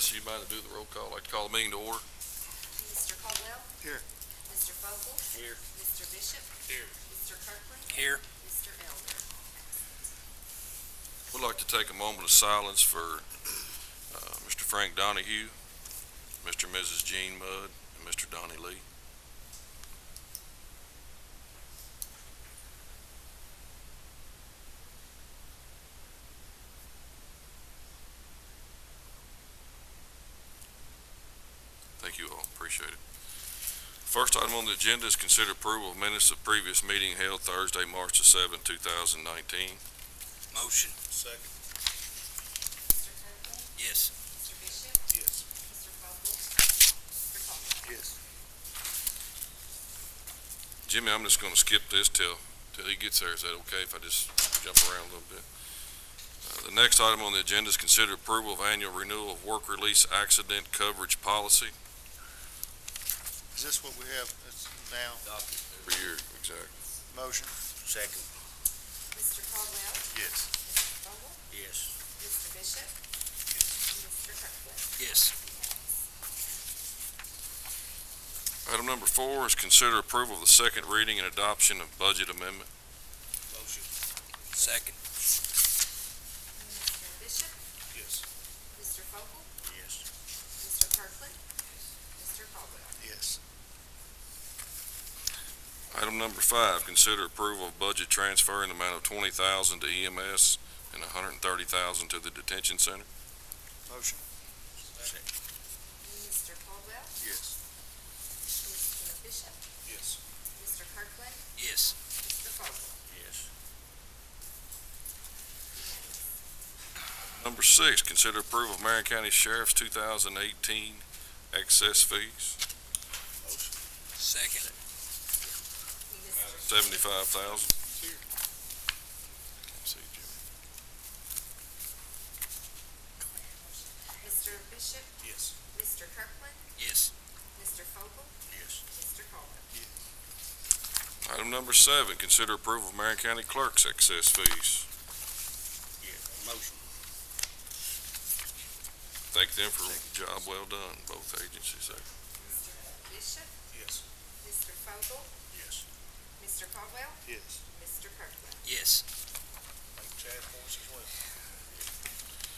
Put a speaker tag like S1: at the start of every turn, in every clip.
S1: Melissa, you mind to do the roll call? I'd like to call the meeting to order.
S2: Mr. Caldwell?
S3: Here.
S2: Mr. Fogel?
S3: Here.
S2: Mr. Bishop?
S3: Here.
S2: Mr. Kirkland?
S3: Here.
S2: Mr. Elder?
S1: We'd like to take a moment of silence for Mr. Frank Donahue, Mr. and Mrs. Jean Mudd, and Mr. Donnie Lee. Thank you all. Appreciate it. First item on the agenda is consider approval of minutes of previous meeting held Thursday, March the 7th, 2019.
S3: Motion. Second.
S2: Mr. Kirkland?
S3: Yes.
S2: Mr. Bishop?
S3: Yes.
S2: Mr. Fogel? Mr. Caldwell?
S3: Yes.
S1: Jimmy, I'm just going to skip this till he gets there. Is that okay if I just jump around a little bit? The next item on the agenda is consider approval of annual renewal of work release accident coverage policy.
S4: Is this what we have that's now?
S1: Every year, exactly.
S4: Motion?
S3: Second.
S2: Mr. Caldwell?
S4: Yes.
S2: Mr. Fogel?
S3: Yes.
S2: Mr. Bishop? And Mr. Kirkland?
S3: Yes.
S1: Item number 4 is consider approval of the second reading and adoption of budget amendment.
S3: Motion. Second.
S2: Mr. Bishop?
S3: Yes.
S2: Mr. Fogel?
S3: Yes.
S2: Mr. Kirkland? Mr. Caldwell?
S4: Yes.
S1: Item number 5, consider approval of budget transfer in the amount of $20,000 to EMS and $130,000 to the detention center.
S4: Motion?
S3: Second.
S2: Mr. Caldwell?
S4: Yes.
S2: Mr. Bishop?
S3: Yes.
S2: Mr. Kirkland?
S3: Yes.
S2: Mr. Fogel?
S3: Yes.
S1: Number 6, consider approval of Marion County Sheriff's 2018 excess fees,
S3: Motion. Second.
S2: Mr.
S1: $75,000.
S2: Mr. Bishop?
S3: Yes.
S2: Mr. Kirkland?
S3: Yes.
S2: Mr. Fogel?
S3: Yes.
S2: Mr. Caldwell?
S1: Item number 7, consider approval of Marion County Clerk's excess fees.
S3: Motion.
S1: Thank them for a job well done, both agencies there.
S2: Mr. Bishop?
S3: Yes.
S2: Mr. Fogel?
S3: Yes.
S2: Mr. Caldwell?
S4: Yes.
S2: Mr. Kirkland?
S3: Yes. Like Chad Force as well.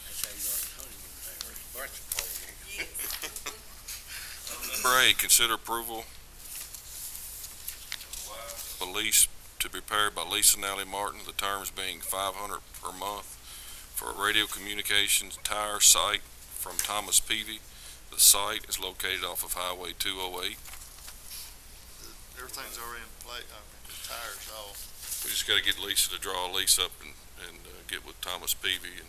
S3: That's how you got his honeymoon thing, or his birthday party.
S2: Yes.
S1: Number 8, consider approval of a lease to be prepared by Lisa and Allie Martin, the terms being $500 per month for a radio communications tire site from Thomas Peavy. The site is located off of Highway 208.
S4: Everything's already in place. I mean, the tires all.
S1: We just got to get Lisa to draw a lease up and get with Thomas Peavy. And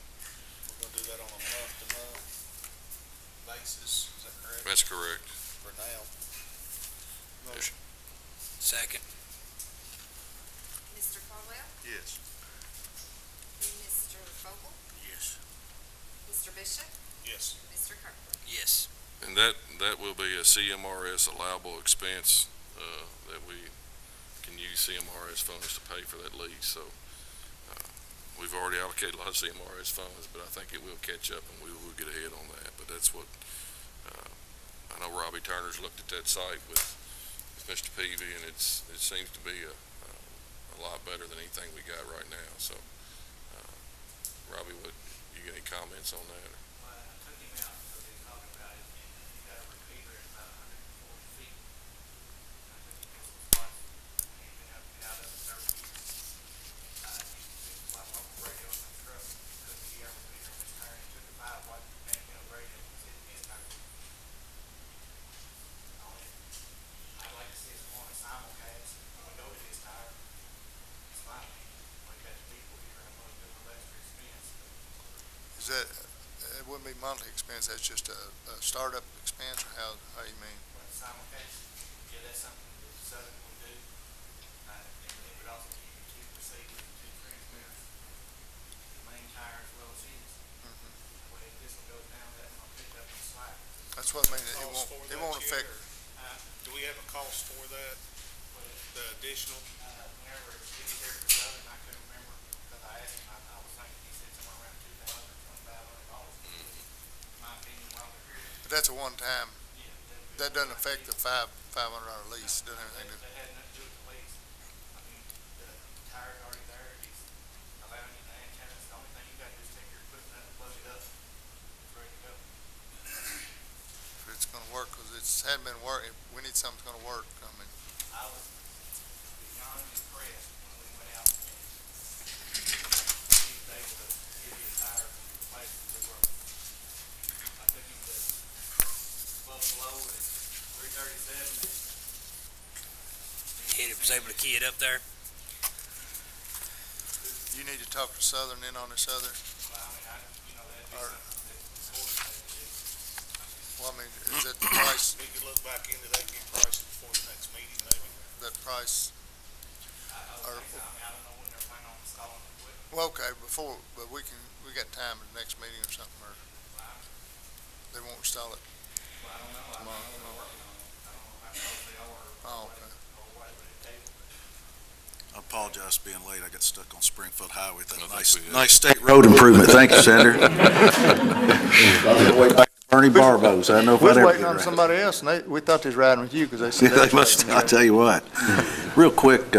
S5: We're gonna do that on a month-to-month basis, is that correct?
S1: that's correct.
S5: For now.
S4: Motion?
S3: Second.
S2: Mr. Caldwell?
S4: Yes.
S2: Mr. Fogel?
S3: Yes.
S2: Mr. Bishop?
S5: Yes.
S2: Mr. Kirkland?
S3: Yes.
S1: And that will be a CMRS allowable expense, that we can use CMRS funds to pay for that lease. So, we've already allocated a lot of CMRS funds, but I think it will catch up and we will get ahead on that. But that's what, I know Robbie Turner's looked at that site with Mr. Peavy, and it seems to be a lot better than anything we got right now. So, Robbie, you got any comments on that?
S6: Well, I took him out because he was talking about it, and he got a repeater at about 140 feet. I took him to some spots, and he had to get out of the dirt. It was like local radio in my truck, couldn't get a repeater on his tire, he took a 5-watt handheld radio and set it in his tire. I'd like to see us on a simulcast, when we go to his tire, it's fine. We've got the people here, I'm gonna do a little extra expense, but
S4: Is that, it wouldn't be monthly expense, that's just a startup expense, or how you mean?
S6: Well, simulcast, yeah, that's something that Southern will do. And it would also give you 2 receivers and 2 transmitters, the main tire as well as his.
S4: Mhm.
S6: That way, if this one goes down, that one will pick up and slack.
S4: That's what I mean,
S5: Cost for
S4: it
S5: that
S4: won't
S5: yet,
S4: affect,
S5: or do we have a cost for that,
S6: But,
S5: the additional?
S6: whenever it was here for Southern, I couldn't remember, because I asked him, I was thinking, he said somewhere around $2,000 or $2,500. In my opinion, while they're
S4: that's a one-time,
S6: Yeah.
S4: that doesn't affect the $500 lease, doesn't have anything to.
S6: That had nothing to do with the lease. I mean, the tire's already there, he's allowing you the antennas, the only thing you gotta do is take your equipment out and plug it up. It's ready to go.
S4: If it's gonna work, cause hadn't been working, we need something that's gonna work, I mean.
S6: I was beyond impressed when we went out and he was able to give you a tire and replace it with rubber. I took him to Buffalo at 337 and
S3: He was able to key it up there.
S4: You need to talk to Southern in on this other,
S6: well, I mean, that'd be
S4: Or-
S6: something that's coordinated to do.
S4: well, I mean, is that the price,
S5: We could look back into that, get prices before the next meeting, maybe.
S4: that price?
S6: I would think so. I mean, I don't know when they're planning on installing the equipment.
S4: Well, okay, but we got time in the next meeting or something, or they won't install it.
S6: Well, I don't know. I don't know what they're working on. I don't know how close they are
S4: Oh, okay.
S6: or what it would take.
S7: I apologize for being late. I got stuck on Springfield Highway. That's
S1: I
S7: a
S1: think
S7: nice,
S1: we had-
S7: nice state road improvement. Thank you, Senator. Bernie Barbo's. I don't know if
S4: We
S7: I'd
S4: was
S7: ever
S4: waiting
S7: get
S4: on
S7: right.
S4: somebody else, and we thought they was riding with you, because they
S7: Yeah,
S4: said they
S7: they
S4: was
S7: must,
S4: waiting.
S7: I'll tell you what. Real quick,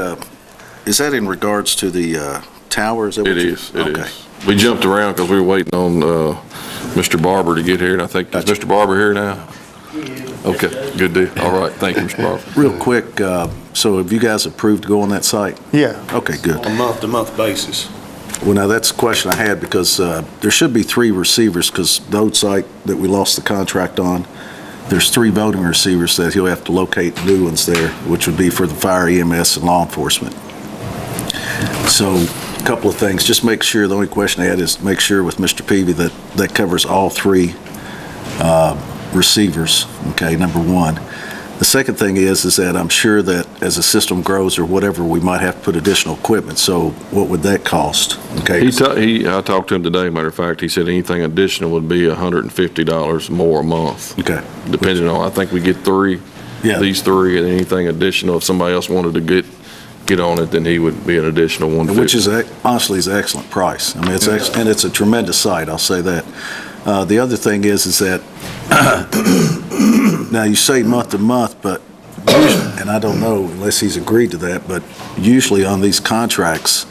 S7: is that in regards to the tower? Is that what
S1: It
S7: you-
S1: is, it
S7: Okay.
S1: is. We jumped around because we were waiting on, Mr. Barber to get here, and I think, is
S7: Gotcha.
S1: Mr. Barber here now? Okay, good deal. All right, thank you, Mr. Barber.
S7: Real quick, so have you guys approved to go on that site?
S4: Yeah,
S7: Okay, good.
S3: On a month-to-month basis.
S7: Well, now, that's a question I had, because there should be 3 receivers, because the old site that we lost the contract on, there's 3 voting receivers that he'll have to locate new ones there, which would be for the fire, EMS, and law enforcement. So, a couple of things, just make sure, the only question I had is make sure with Mr. Peavy that that covers all 3 receivers, okay, number one. The second thing is that I'm sure that as the system grows or whatever, we might have to put additional equipment, so what would that cost? Okay.
S1: I talked to him today, matter of fact, he said anything additional would be $150 more a month,
S7: Okay.
S1: depending on, I think we get 3,
S7: Yeah.
S1: these 3, and anything additional, if somebody else wanted to get on it, then he would be an additional $150.
S7: Which is, honestly, is an excellent price. I mean, it's and it's a tremendous site, I'll say that. The other thing is that, now you say month to month, but usually, and I don't know unless he's agreed to that, but usually on these contracts,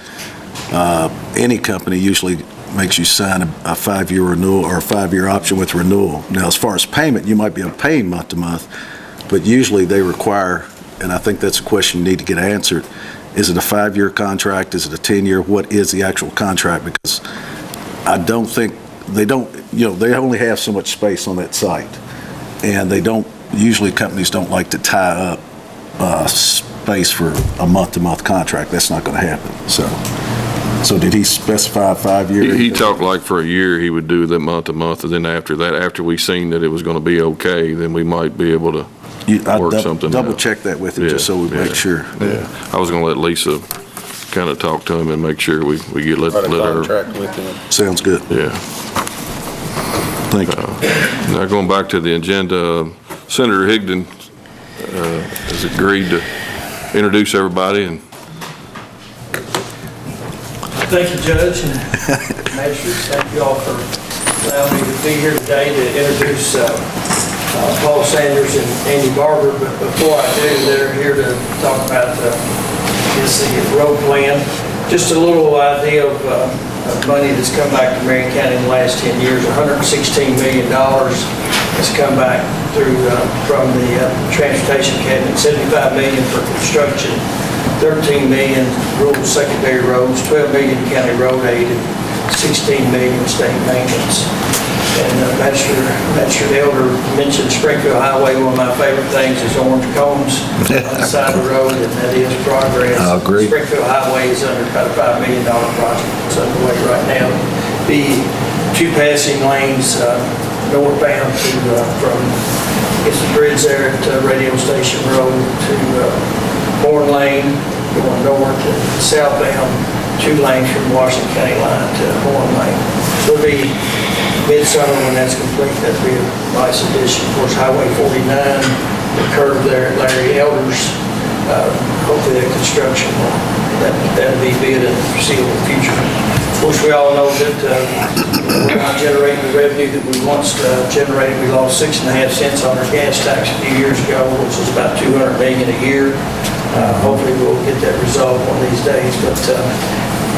S7: any company usually makes you sign a 5-year renewal or a 5-year option with renewal. Now, as far as payment, you might be paying month to month, but usually they require, and I think that's a question you need to get answered, is it a 5-year contract? Is it a 10-year? What is the actual contract? Because I don't think, they only have so much space on that site. And usually companies don't like to tie up space for a month-to-month contract. That's not going to happen. So did he specify a 5-year?
S1: He talked like for a year, he would do that month to month, and then after that, after we seen that it was gonna be okay, then we might be able to work something out.
S7: Double check that with him, just so we make sure.
S1: Yeah, I was gonna let Lisa kind of talk to him and make sure we get, let her,
S3: with them.
S7: Sounds good.
S1: yeah.
S7: Thank you.
S1: Now, going back to the agenda, Senator Higdon has agreed to introduce everybody, and
S8: Thank you, Judge and Magistrates. Thank you all for allowing me to be here today to introduce Paul Sanders and Andy Barber. But before I do, they're here to talk about the road plan. Just a little idea of money that's come back to Marion County in the last 10 years. $116 million has come back through from the Transportation Cabinet. $75 million for construction, 13 million rural secondary roads, 12 million county road aid, and 16 million state maintenance. And Magistrate Elder mentioned Springfield Highway. One of my favorite things is orange cones on the side of the road, and that is progress.
S7: I agree.
S8: Springfield Highway is under about a $5 million project that's underway right now. The 2 passing lanes northbound from it's the bridge there at Radio Station Road to Horn Lane, going north, and southbound 2 lanes from Washington County line to Horn Lane. So it'll be midsummer when that's complete. That'd be a nice addition. Of course, Highway 49, the curve there at Larry Elder's hopefully that construction, that'll be bid in the foreseeable future. Of course, we all know that we're not generating the revenue that we once generated. We lost 6.5 cents on our gas tax a few years ago, which is about $200 million a year. Hopefully, we'll get that resolved one of these days. But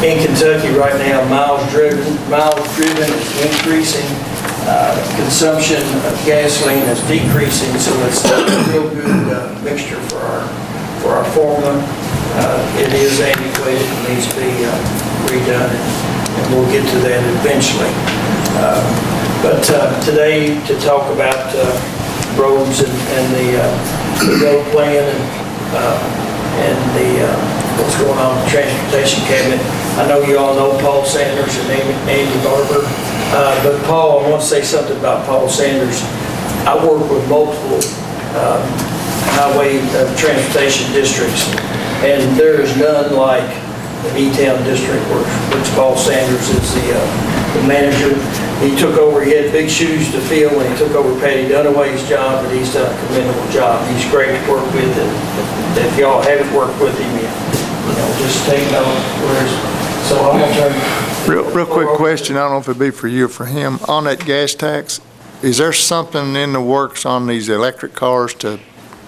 S8: in Kentucky right now, miles driven is increasing. Consumption of gasoline is decreasing, so it's a real good mixture for our formula. It is antiquated and needs to be redone, and we'll get to that eventually. But today, to talk about roads and the road plan and what's going on with the Transportation Cabinet. I know you all know Paul Sanders and Andy Barber, but Paul, I want to say something about Paul Sanders. I work with multiple highway transportation districts, and there is none like the E-Town district, which Paul Sanders is the manager. He took over, he had big shoes to fill when he took over Patty Dunaway's job, but he's done a commendable job. He's great to work with, and if y'all haven't worked with him, just take note. So I'm going to turn.
S4: Real quick question, I don't know if it'd be for you or for him. On that gas tax, is there something in the works on these electric cars to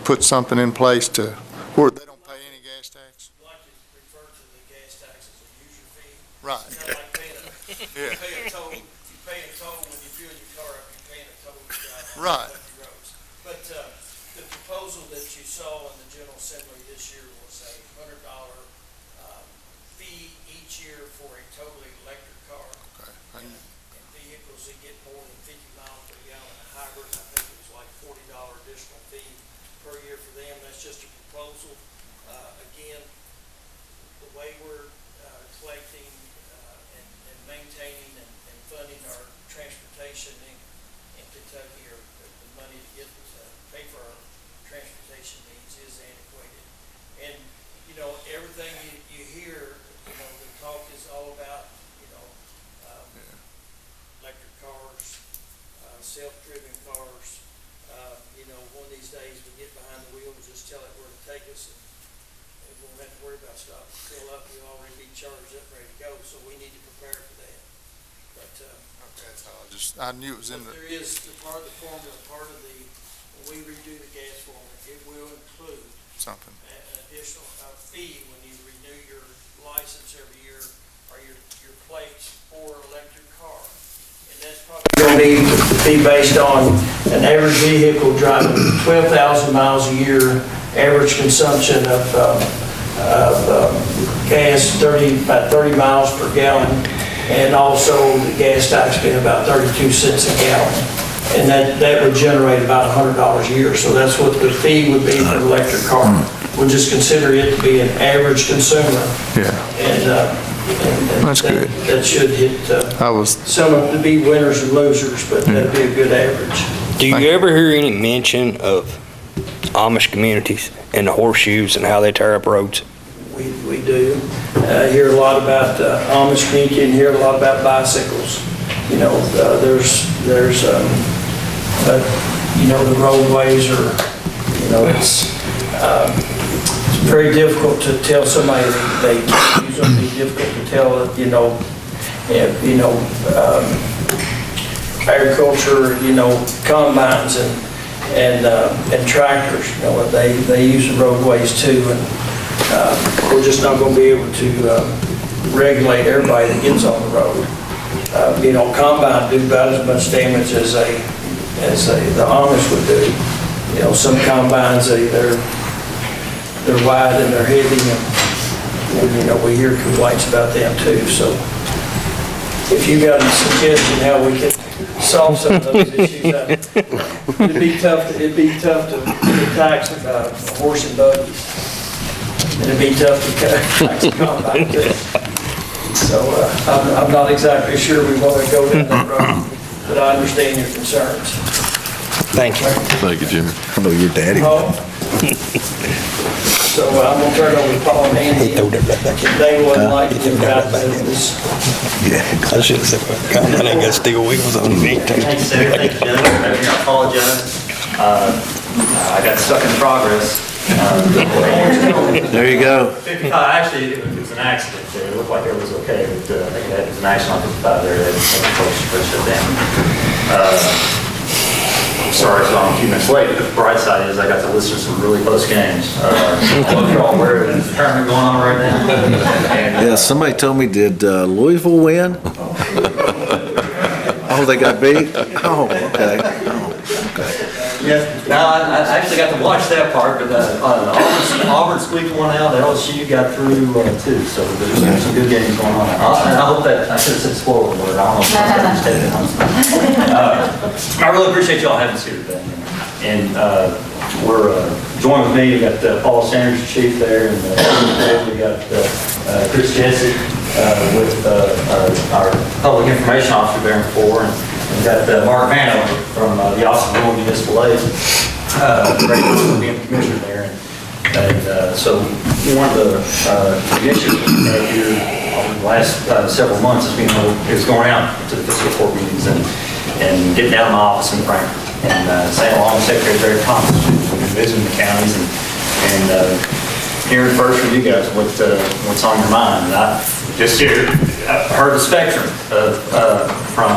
S4: put something in place to where they don't pay any gas tax?
S8: I'd like to refer to the gas tax as a user fee.
S4: Right.
S8: It's kind of like paying
S4: Yeah.
S8: a toll. You pay a toll when you fill your car up, you're paying a toll to drive on
S4: Right.
S8: country roads. But the proposal that you saw in the General Assembly this year was a $100 fee each year for a totally electric car.
S4: Okay.
S8: And vehicles that get more than 50 miles per gallon, a hybrid, I think it was like $40 additional fee per year for them. That's just a proposal. Again, the way we're collecting and maintaining and funding our transportation in Kentucky, or the money to get pay for our transportation needs, is antiquated. And everything you hear, the talk is all about electric cars, self-driven cars. One of these days we get behind the wheel and just tell it where to take us, and we won't have to worry about stopping to fill up. We'll already be charged up, ready to go. So we need to prepare for that. But
S4: That's all. I knew it was in the.
S8: there is the part of the formula, when we redo the gas formula, it will include
S4: Something.
S8: an additional fee when you renew your license every year, or your plates for electric car. And that's probably going to be based on an average vehicle driving 12,000 miles a year, average consumption of gas about 30 miles per gallon, and also the gas tax being about 32 cents a gallon. And that would generate about $100 a year. So that's what the fee would be for an electric car. We'll just consider it to be an average consumer.
S4: Yeah.
S8: And
S4: That's good.
S8: That should hit some of to be winners and losers, but that'd be a good average.
S9: Do you ever hear any mention of Amish communities and the horseshoes and how they tear up roads?
S8: We do. Hear a lot about Amish community, and hear a lot about bicycles. But the roadways are, it's very difficult to tell somebody they use them. It's difficult to tell, agriculture, combines and tractors, they use the roadways too, and we're just not going to be able to regulate everybody that gets on the road. Combine do about as much damage as the Amish would do. Some combines, they're wide and they're heavy, and we hear complaints about them too. So if you got a suggestion how we can solve some of those issues, it'd be tough to tax horse and buggies. It'd be tough to tax a combine too. So I'm not exactly sure we want to go down that road, but I understand your concerns.
S9: Thank you.
S1: Thank you, Jimmy.
S7: I know your daddy.
S8: So I'm going to turn it over to Paul and Andy. They would like to about this.
S9: I should have said, I ain't got steel wheels on me.
S10: Thanks, sir. Thank you, Judge. I apologize. I got stuck in progress.
S7: There you go.
S10: 55, actually, it was an accident there. It looked like it was okay, but I think it was an accident on 55 there that pushed it down. Sorry, so I'm a few minutes late, but the bright side is I got to listen to some really close games. I don't know if you're all aware of the tournament going on right now. And,
S7: Yeah, somebody told me, did Louisville win? Oh, they got beat? Oh, okay. Oh, okay.
S10: Yeah, no, I actually got to watch that part, but Auburn squeaked one out, LSU got through too, so there's some good games going on. And I hope that, I should have said spoiler alert, I don't know if that's taken I really appreciate y'all having us here today. And we're joined with me, we got Paul Sanders, the chief there, and we got Chris Jesse with our public information officer there in 4, and we've got Mark Vano from the Office of Rural Municipal Aid, ready to be the commissioner there. And so one of the initiatives we had here over the last several months is going out to the fiscal court meetings and getting down to my office in Frankfurt and saying along with Secretary Terry Thomas, visiting the counties and hearing first from you guys what's on your mind. And I just here heard the spectrum from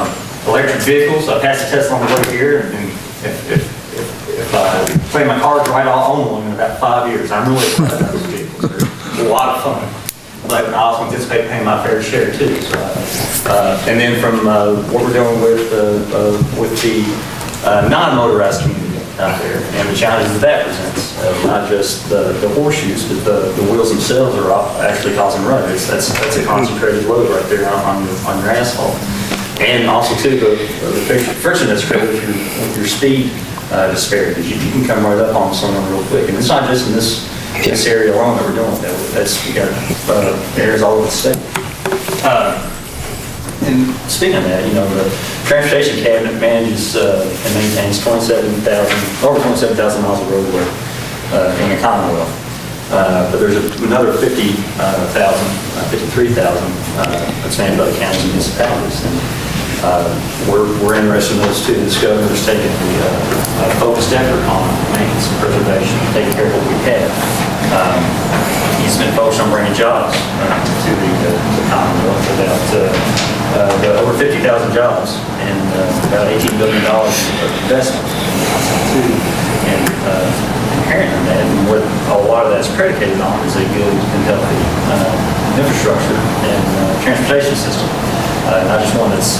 S10: electric vehicles. I passed the test on the way here, and if I play my cards right, I'll own one in about 5 years. I'm really excited about those vehicles. They're a lot of fun. But I also anticipate paying my fair share too. So, and then from what we're doing with the non-motorized community out there and the challenges that presents, not just the horseshoes, but the wheels themselves are actually causing runners. That's a concentrated load right there on your asphalt. And also too the friction that's created with your speed disparities. You can come right up on someone real quick, and it's not just in this area alone that we're doing that. We got areas all over the state. And speaking of that, the Transportation Cabinet manages and maintains over 27,000 miles of roadway in the Commonwealth. But there's another 53,000 that's managed by the counties and municipalities. And we're interested in those too. This governor's taking a focused effort on maintenance and preservation, taking care of what we have. He's been focused on bringing jobs to the Commonwealth, about over 50,000 jobs and about $18 billion of investment too. And inherent in that, and what a lot of that's predicated on is a good and healthy infrastructure and transportation system. Not just one that's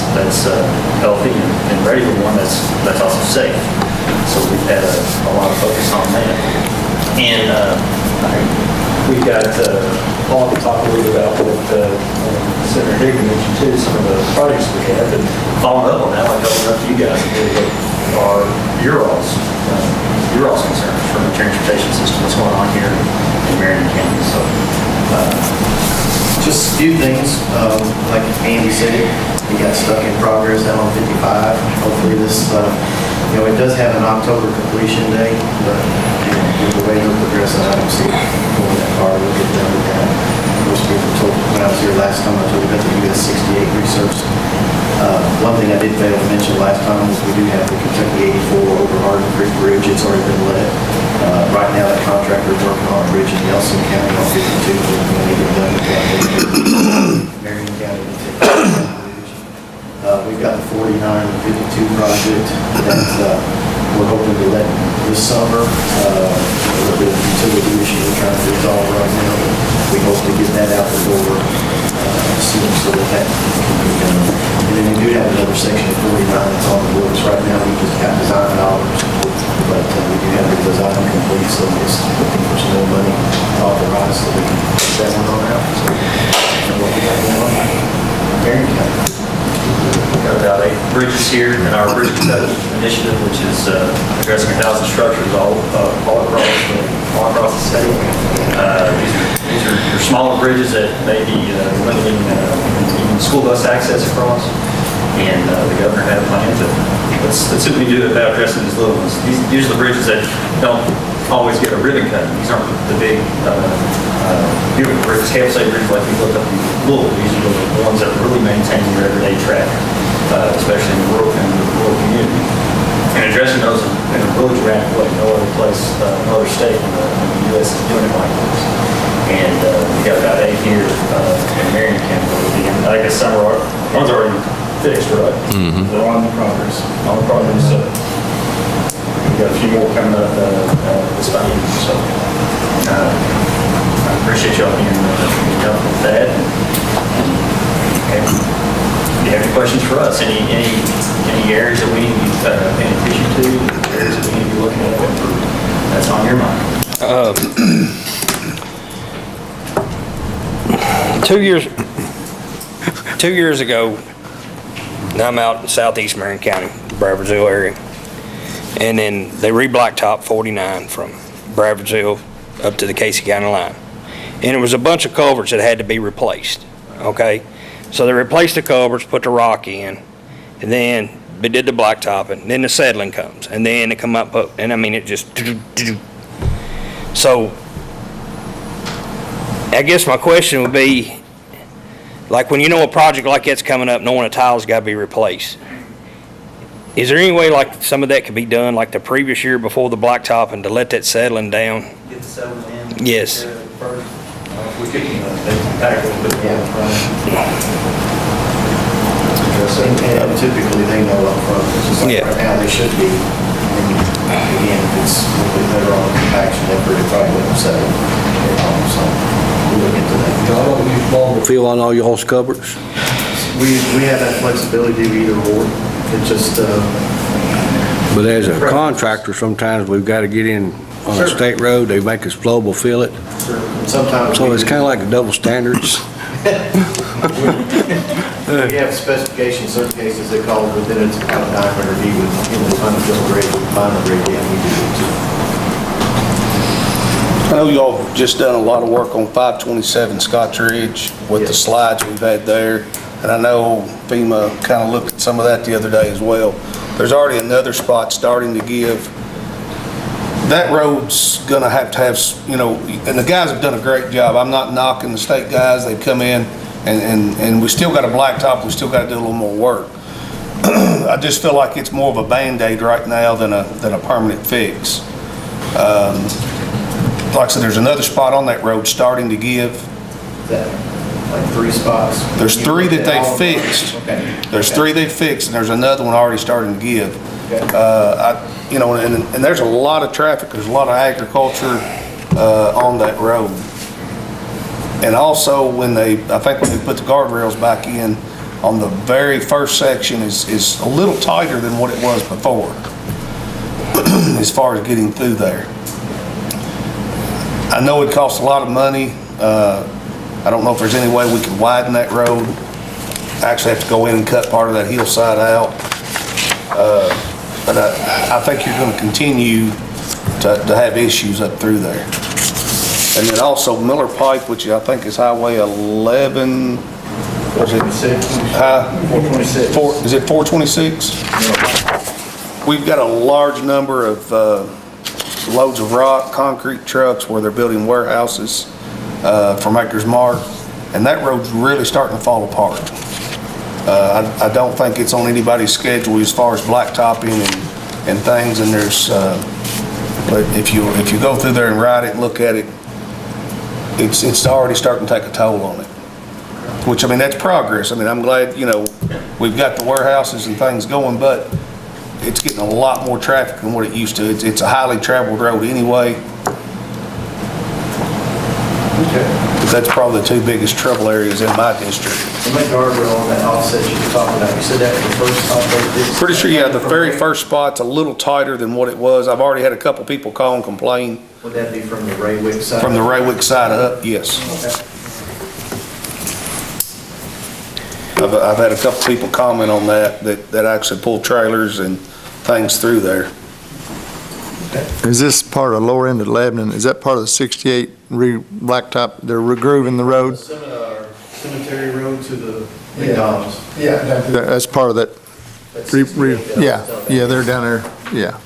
S10: healthy and ready, but one that's also safe. So we've had a lot of focus on that. And we've got, Paul can talk a little bit about what Senator Higdon mentioned too, some of the projects we have, and following up on that, like opening up to you guys, are your all's concerns from the transportation system, what's going on here in Marion County. So,
S11: just a few things, like Andy said, we got stuck in progress down on 55. Hopefully this, it does have an October completion date, but the way we're progressing, I don't see it going that far. We'll get done with that. Most people told, when I was here last time, I told you about the US 68 research. One thing I did fail to mention last time was we do have the Kentucky 84 over Hardin Creek Bridge. It's already been let. Right now, that contractor is working on a bridge in Nelson County on 52. We're going to get done with that. Marion County will take that bridge. We've got the 49 and 52 project that we're hoping to let this summer. A little bit of utility issue we're trying to resolve right now. We hope to get that out the door soon so that can be done. And then we do have another section of 49 that's on the books right now. We just got design dollars, but we do have the design complete, so we're just looking for some more money authorized so we can get that one on out. So that's what we got going on. Marion County.
S10: We've got about 8 bridges here in our Bridge Protection Initiative, which is addressing 1,000 structures all across the state. These are your smaller bridges that may be limiting even school bus access across. And the governor had a plan to let's see what we do about addressing these little ones. These are the bridges that don't always get a ribbon cut. These aren't the big, beautiful bridges, hail-safe bridges like we looked up in Louisville. These are the ones that really maintain your everyday traffic, especially in the rural community. And addressing those in a roads around the way, no other place, no other state in the U.S. is doing it like this. And we got about 8 here in Marion County. And I guess some are, one's already fixed, right? They're on the progress. On the progress, so we got a few more coming up this spring. So I appreciate y'all being helpful with that. Do you have any questions for us? Any areas that we need to be paying attention to? Areas that we need to be looking at? That's on your mind.
S9: 2 years ago, I'm out in southeast Marion County, Bradfordsville area, and then they re-blacktop 49 from Bradfordsville up to the Casey County line. And it was a bunch of culverts that had to be replaced, okay? So they replaced the culverts, put the rock in, and then they did the blacktop, and then the settling comes, and then they come up, and I mean, it just... So, I guess my question would be, like when you know a project like that's coming up, knowing a tile's got to be replaced, is there any way like some of that could be done like the previous year before the blacktop and to let that settling down?
S10: Get the settling in.
S9: Yes.
S10: First. We could, back a little bit.
S11: And typically they know up front, it's just like right now, they should be. And again, if it's a little bit better on the compaction effort, it probably wouldn't settle. So we'll look into that.
S3: Y'all don't use longer fill on all y'all's cupboards?
S11: We have that flexibility to do either or. It just,
S3: But as a contractor, sometimes we've got to get in on a state road, they make us flowable fill it.
S11: sometimes.
S3: So it's kind of like the double standards.
S11: We have specifications, certain cases they call it within its kind of diameter be within the time of the grade, final grade, and we do it too.
S5: I know y'all have just done a lot of work on 527 Scotch Ridge with the slides we've had there. And I know FEMA kind of looked at some of that the other day as well. There's already another spot starting to give. That road's gonna have to have, you know, and the guys have done a great job. I'm not knocking the state guys. They've come in and we still got a blacktop. We still got to do a little more work. I just feel like it's more of a Band-Aid right now than a permanent fix. Like I said, there's another spot on that road starting to give.
S11: Like 3 spots?
S5: There's 3 that they fixed.
S11: Okay.
S5: There's 3 they fixed, and there's another one already starting to give.
S11: Okay.
S5: You know, and there's a lot of traffic. There's a lot of agriculture on that road. And also, I think when they put the guardrails back in, on the very first section is a little tighter than what it was before, as far as getting through there. I know it costs a lot of money. I don't know if there's any way we can widen that road. I actually have to go in and cut part of that hillside out. But I think you're going to continue to have issues up through there. And then also Miller Pike, which I think is Highway 11. Is it 426? Is it 426? We've got a large number of loads of rock, concrete trucks where they're building warehouses from Acres Mark, and that road's really starting to fall apart. I don't think it's on anybody's schedule as far as blacktopping and things, and there's, but if you go through there and ride it and look at it, it's already starting to take a toll on it. Which, I mean, that's progress. I mean, I'm glad, you know, we've got the warehouses and things going, but it's getting a lot more traffic than what it used to. It's a highly traveled road anyway.
S11: Okay.
S5: But that's probably the 2 biggest trouble areas in my district.
S11: And that guardrail on that offset you were talking about, you said that for the first spot they did?
S5: Pretty sure, yeah, the very first spot's a little tighter than what it was. I've already had a couple people call and complain.
S11: Would that be from the Raywick side?
S5: From the Raywick side up, yes.
S11: Okay.
S5: I've had a couple people comment on that actually pull trailers and things through there.
S4: Is this part of lower end of Lebanon? Is that part of the 68 blacktop? They're regrooving the road?
S11: Cemetery Road to the McDonald's.
S4: Yeah. That's part of that. Yeah, they're down there, yeah.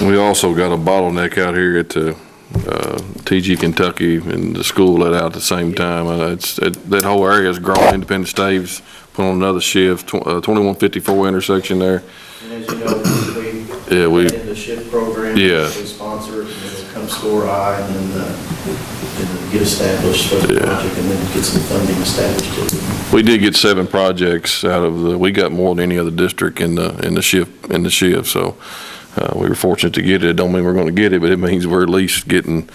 S1: We also got a bottleneck out here at the TG Kentucky and the school let out at the same time. That whole area is growing. Independent Staves put on another shift, 2154 intersection there.
S11: And as you know,
S1: Yeah, we-
S11: in the shift program,
S1: Yeah.
S11: we sponsor it, and then it'll come score high, and then get established for the
S1: Yeah.
S11: project, and then get some funding established too.
S1: We did get 7 projects out of we got more than any other district in the shift, so we were fortunate to get it. It don't mean we're going to get it, but it means we're at least getting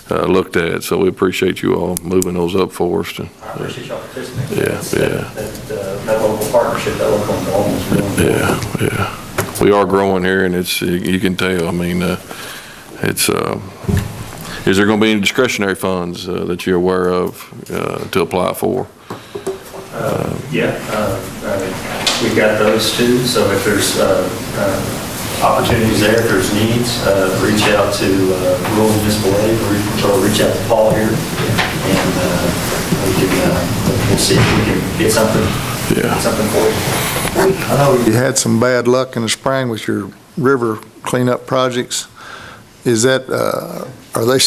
S1: looked at, so we appreciate you all moving those up for us.
S6: I appreciate y'all participating.
S1: Yeah, yeah.
S6: That local partnership, that local involvement is really important.
S1: Yeah. We are growing here, and you can tell. I mean, is there going to be any discretionary funds that you're aware of to apply for?
S6: We've got those too, so if there's opportunities there, if there's needs, reach out to Rural Municipal Aid or reach out to Paul here, and we'll see if we can get something for you.
S4: I know you had some bad luck in the spring with your river cleanup projects. Is that, are they,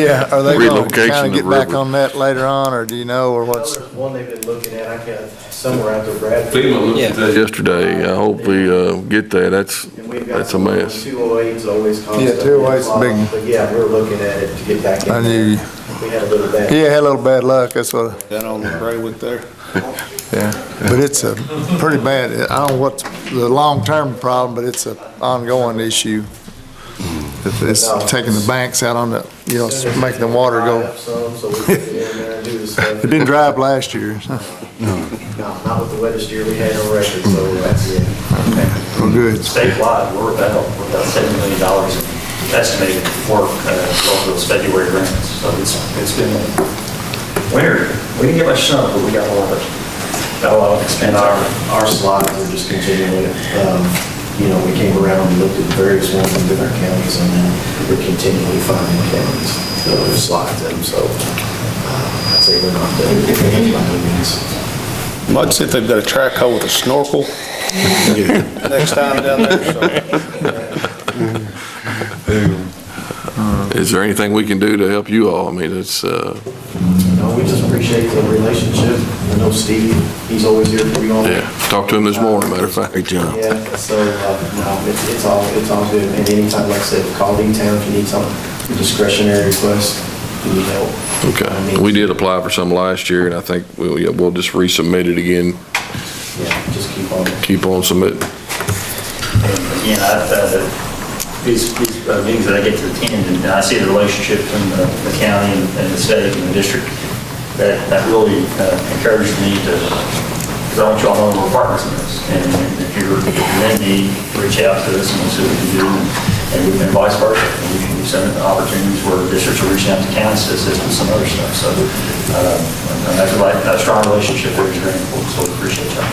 S4: yeah, are they going to
S1: Relocation
S4: kind of get
S1: of
S4: back
S1: river.
S4: on that later on, or do you know, or what's?
S11: There's one they've been looking at, I got somewhere out there, Brad.
S1: FEMA looked at that yesterday. I hope we get that.
S11: And we've got
S1: That's a mess.
S11: 208's always cost.
S4: Yeah, 208's big.
S11: But yeah, we're looking at it to get back in.
S4: I knew,
S11: We had a little bad.
S4: yeah, had a little bad luck, that's what,
S5: Down on the Graywick there.
S4: yeah. But it's a pretty bad, I don't know what's the long-term problem, but it's an ongoing issue. It's taking the banks out on the, making the water
S11: Dry
S4: go.
S11: up some, so we can get in there and do the stuff.
S4: It didn't dry up last year.
S11: No, not with the wettest year we had on record, so that's it.
S4: Well, good.
S6: Statewide, we're about $7 million in estimated work over those February grants. So it's been a winter. We didn't get much snow, but we got a lot of expense.
S11: And our slides are just continuing. We came around and looked at various ones in different counties, and then we're continually finding counties that have slides in them, so I'd say we're not done by any means.
S5: I'd see if they've got a track hole with a snorkel next time down there,
S1: Is there anything we can do to help you all? I mean, it's,
S11: We just appreciate the relationship. I know Steve, he's always here for you all.
S1: yeah, talked to him this morning, matter of fact.
S7: Great job.
S11: Yeah, so, it's all good. And anytime, like I said, call D-Town if you need something, discretionary request, if you need help.
S1: Okay. We did apply for some last year, and I think we'll just resubmit it again,
S11: Yeah, just
S1: keep on submitting.
S6: And again, these meetings that I get to attend, and I see the relationship between the county and the state and the district, that really encouraged me because I want you all to know we're partners in this. And if you're in need, reach out to us and we'll see what we can do, and vice versa. And we've seen opportunities where districts are reaching out to counties to assist with some other stuff. So that's a strong relationship there is very important, so we appreciate y'all.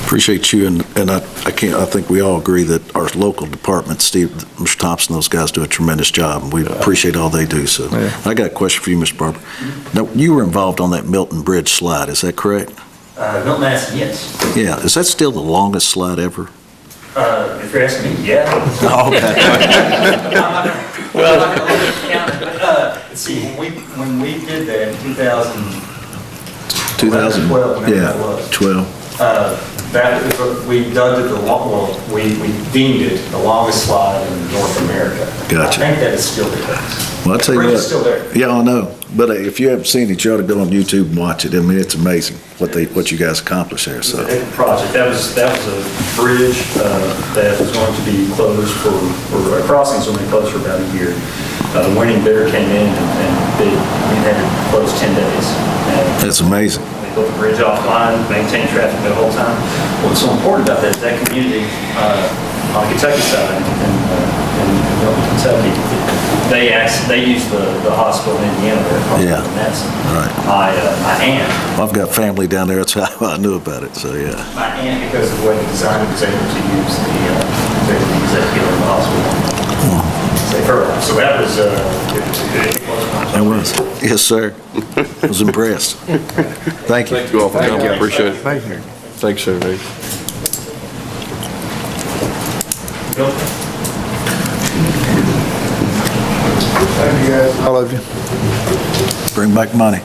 S7: Appreciate you, and I think we all agree that our local department, Steve, Mr. Thompson, those guys do a tremendous job, and we appreciate all they do, so.
S4: Yeah.
S7: I got a question for you, Mr. Barber. Now, you were involved on that Milton Bridge slide, is that correct?
S6: Milton Madison, yes.
S7: Yeah, is that still the longest slide ever?
S6: If you're asking me, yeah.
S7: Oh, okay.
S6: Well, I'm not gonna count it, but, let's see, when we did that in 2012, whenever
S7: Yeah,
S6: that was.
S7: 12.
S6: We dubbed it we deemed it the longest slide in North America.
S7: Gotcha.
S6: I think that is still the case.
S7: Well, I'll tell you
S6: Bridge
S7: what.
S6: is still there.
S7: Yeah, I know, but if you haven't seen it, you ought to go on YouTube and watch it. I mean, it's amazing what you guys accomplished there,
S6: It's
S7: so.
S6: a big project. That was a bridge that was going to be closed for a crossing, was going to be closed for about a year. The winning bidder came in and we had to close 10 days. And
S7: That's amazing.
S6: they built the bridge offline, maintained traffic the whole time. What's so important about that is that community on the Kentucky side in Kentucky, they use the hospital in Indiana there,
S7: Yeah.
S6: Madison.
S7: Right.
S6: My aunt,
S7: I've got family down there, that's how I knew about it, so yeah.
S6: my aunt, because of the way the design was able to use the executive in the hospital. Save her life. So that was, it was a good.
S7: It was. Yes, sir. I was impressed. Thank you.
S1: Thank you all for coming, appreciate it.
S4: Thank you.
S1: Thanks, sir. Dave.
S4: Thank you, guys. All of you.
S7: Bring back money.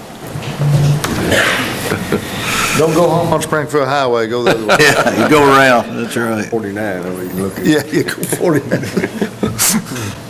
S4: Don't go home on Springfield Highway, go the other way.
S7: Yeah, you go around, that's right.
S5: 49, I mean, you look at.
S4: Yeah, you go 49.